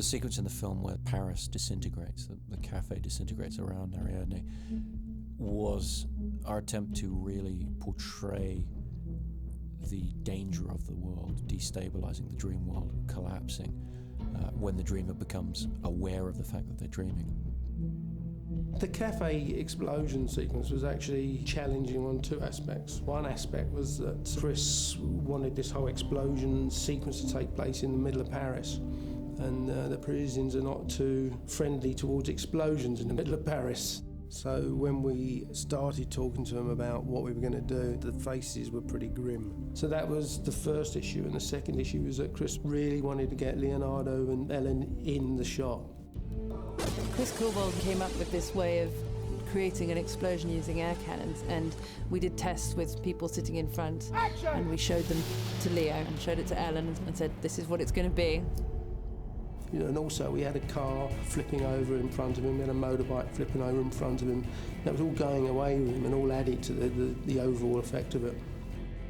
The sequence in the film where Paris disintegrates, the cafe disintegrates around Ariadne, was our attempt to really portray the danger of the world, destabilizing the dream world, collapsing, when the dreamer becomes aware of the fact that they're dreaming. The cafe explosion sequence was actually challenging on two aspects. One aspect was that Chris wanted this whole explosion sequence to take place in the middle of Paris, and the Parisians are not too friendly towards explosions in the middle of Paris. So when we started talking to them about what we were going to do, the faces were pretty grim. So that was the first issue, and the second issue was that Chris really wanted to get Leonardo and Ellen in the shot. Chris Corbold came up with this way of creating an explosion using air cannons, and we did tests with people sitting in front. Action! And we showed them to Leo and showed it to Ellen and said, this is what it's going to be. You know, and also we had a car flipping over in front of him, we had a motorbike flipping over in front of him. That was all going away with him and all added to the overall effect of it.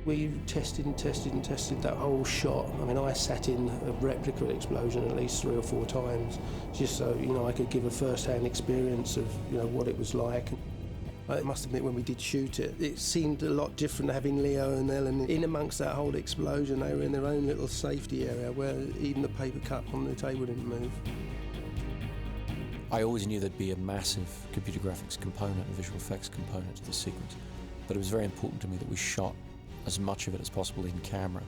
We tested and tested and tested that whole shot. I mean, I sat in a replica explosion at least 3 or 4 times, just so, you know, I could give a first-hand experience of, you know, what it was like. I must admit, when we did shoot it, it seemed a lot different having Leo and Ellen in amongst that whole explosion. They were in their own little safety area where even the paper cup on the table didn't move. I always knew there'd be a massive computer graphics component and visual effects component to the sequence, but it was very important to me that we shot as much of it as possible in camera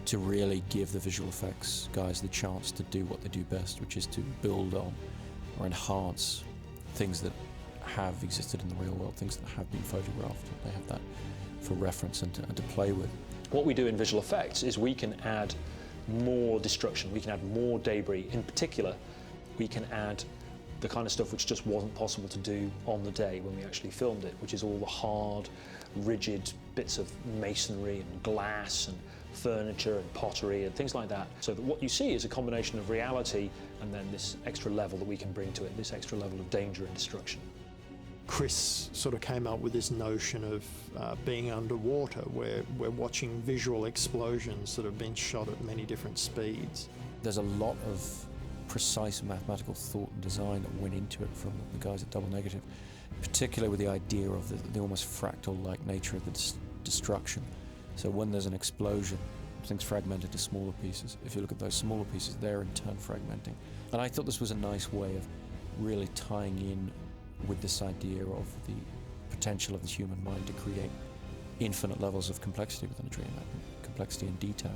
to really give the visual effects guys the chance to do what they do best, which is to build on or enhance things that have existed in the real world, things that have been photographed. They have that for reference and to play with. What we do in visual effects is we can add more destruction, we can add more debris. In particular, we can add the kind of stuff which just wasn't possible to do on the day when we actually filmed it, which is all the hard, rigid bits of masonry and glass and furniture and pottery and things like that. So that what you see is a combination of reality and then this extra level that we can bring to it, this extra level of danger and destruction. Chris sort of came up with this notion of being underwater, where we're watching visual explosions that have been shot at many different speeds. There's a lot of precise mathematical thought and design that went into it from the guys at Double Negative, particularly with the idea of the almost fractal-like nature of the destruction. So when there's an explosion, things fragment into smaller pieces. If you look at those smaller pieces, they're in turn fragmenting. And I thought this was a nice way of really tying in with this idea of the potential of the human mind to create infinite levels of complexity within a dream, complexity and detail.